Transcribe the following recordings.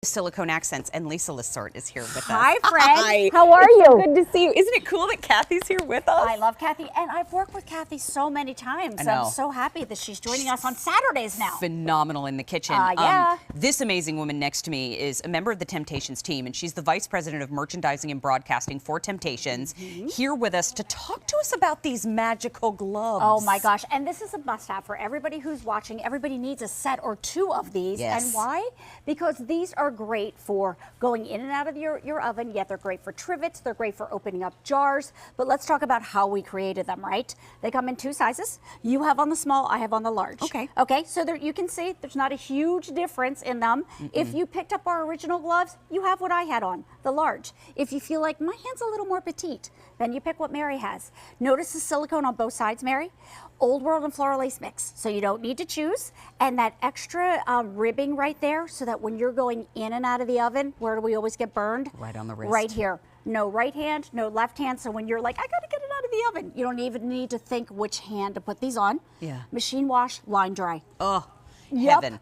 Silicone Accents, and Lisa Lissart is here with us. Hi, friend. Hi. How are you? Good to see you. Isn't it cool that Kathy's here with us? I love Kathy, and I've worked with Kathy so many times. I know. I'm so happy that she's joining us on Saturdays now. Phenomenal in the kitchen. Yeah. This amazing woman next to me is a member of the Temp-tations team, and she's the Vice President of Merchandising and Broadcasting for Temp-tations, here with us to talk to us about these magical gloves. Oh my gosh, and this is a must-have for everybody who's watching. Everybody needs a set or two of these. Yes. And why? Because these are great for going in and out of your oven, yet they're great for trivets, they're great for opening up jars. But let's talk about how we created them, right? They come in two sizes. You have on the small, I have on the large. Okay. Okay, so there, you can see there's not a huge difference in them. If you picked up our original gloves, you have what I had on, the large. If you feel like my hand's a little more petite, then you pick what Mary has. Notice the silicone on both sides, Mary. Old World and Floral Lace mix, so you don't need to choose. And that extra ribbing right there, so that when you're going in and out of the oven, where do we always get burned? Right on the wrist. Right here. No right hand, no left hand. So when you're like, I gotta get it out of the oven, you don't even need to think which hand to put these on. Yeah. Machine wash, line dry. Oh. Yep. Heaven.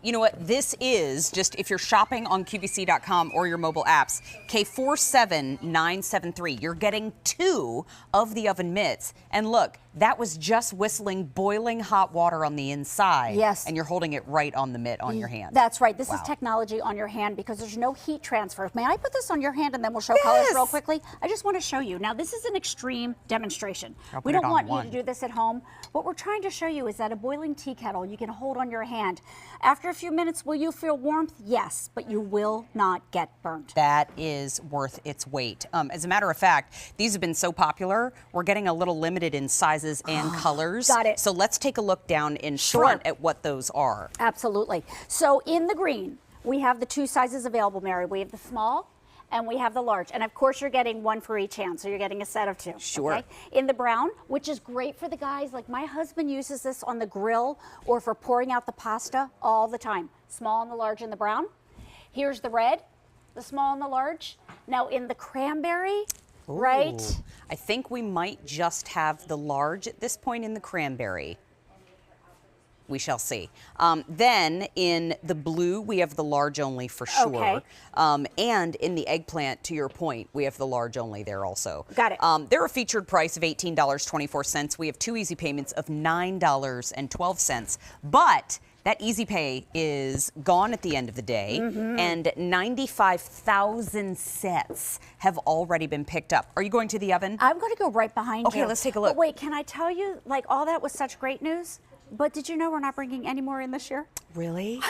You know what? This is just, if you're shopping on QVC.com or your mobile apps, K47973. You're getting 2 of the oven mitts. And look, that was just whistling boiling hot water on the inside. Yes. And you're holding it right on the mitt on your hand. That's right. This Wow. is technology on your hand because there's no heat transfer. May I put this on your hand and then we'll show colors real quickly? I just want to show you. Now, this is an extreme demonstration. I'll put We it don't on want one. you to do this at home. What we're trying to show you is that a boiling tea kettle you can hold on your hand. After a few minutes, will you feel warmth? Yes, but you will not get burnt. That is worth its weight. As a matter of fact, these have been so popular, we're getting a little limited in sizes and colors. Got it. So let's take a look down in front at what those are. Absolutely. So in the green, we have the 2 sizes available, Mary. We have the small and we have the large. And of course, you're getting 1 for each hand, so you're getting a set of 2. Sure. Okay? In the brown, which is great for the guys, like my husband uses this on the grill or for pouring out the pasta all the time. Small and the large and the brown. Here's the red, the small and the large. Now in the cranberry, right? Ooh. I think we might just have the large at this point in the cranberry. We shall see. Then in the blue, we have the large only for sure. Okay. And in the eggplant, to your point, we have the large only there also. Got it. They're a featured price of $18.24. We have 2 easy payments of $9.12. But that easy pay is gone at the end of the day, and 95,000 sets have already been picked up. Are you going to the oven? I'm going to go right behind you. Okay, let's take a look. But wait, can I tell you, like all that was such great news, but did you know we're not bringing any more in this year? Really?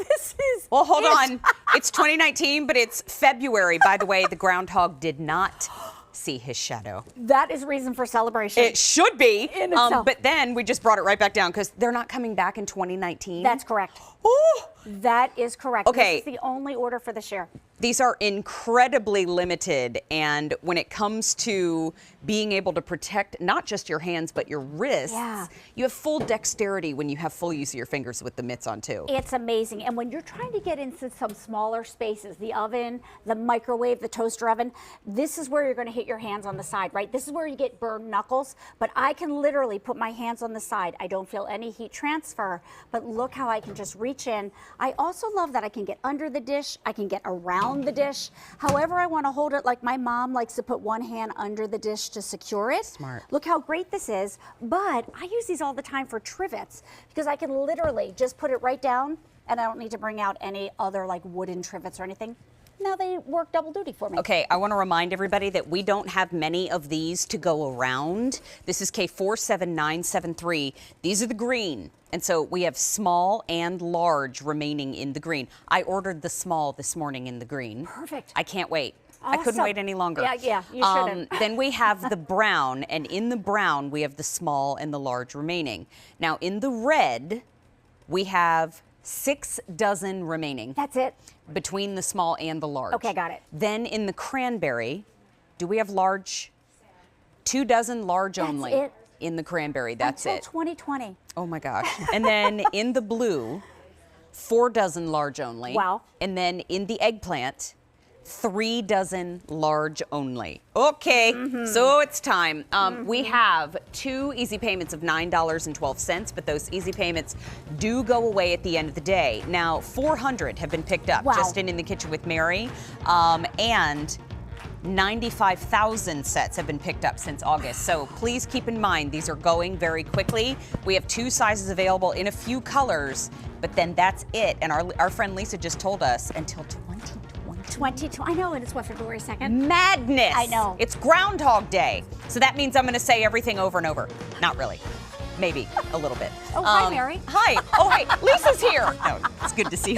This is Well, hold on. It's 2019, but it's February. By the way, the groundhog did not see his shadow. That is reason for celebration. It should be, In itself. but then we just brought it right back down because they're not coming back in 2019. That's correct. Oh, That is correct. Okay. This is the only order for this year. these are incredibly limited, and when it comes to being able to protect not just your hands but your wrists, Yeah. you have full dexterity when you have full use of your fingers with the mitts on too. It's amazing. And when you're trying to get into some smaller spaces, the oven, the microwave, the toaster oven, this is where you're going to hit your hands on the side, right? This is where you get burned knuckles. But I can literally put my hands on the side. I don't feel any heat transfer, but look how I can just reach in. I also love that I can get under the dish. I can get around the dish. However I want to hold it, like my mom likes to put one hand under the dish to secure it. Smart. Look how great this is. But I use these all the time for trivets because I can literally just put it right down and I don't need to bring out any other like wooden trivets or anything. Now they work double duty for me. Okay, I want to remind everybody that we don't have many of these to go around. This is K47973. These are the green. And so we have small and large remaining in the green. I ordered the small this morning in the green. Perfect. I can't wait. I couldn't Awesome. wait any longer. Yeah, you shouldn't. Then we have the brown, and in the brown, we have the small and the large remaining. Now, in the red, we have 6 dozen remaining. That's it. Between the small and the large. Okay, got it. Then in the cranberry, do we have large? 2 dozen large That's only. it. In the cranberry, that's Until it. 2020. Oh my gosh. And then in the blue, 4 dozen large only. Wow. And then in the eggplant, 3 dozen large only. Okay, so it's time. We have 2 easy payments of $9.12, but those easy payments do go away at the end of the day. Now, 400 have been picked up just in the Kitchen with Mary, and 95,000 sets have been picked up since August. So please keep in mind, these are going very quickly. We have 2 sizes available in a few colors, but then that's it. And our friend Lisa just told us until 2020. I know, and it's what, February 2nd? Madness. I know. It's Groundhog Day. So that means I'm going to say everything over and over. Not really. Maybe a little bit. Oh, hi, Mary. Hi. Oh, hey, Lisa's here. No, it's good to see you.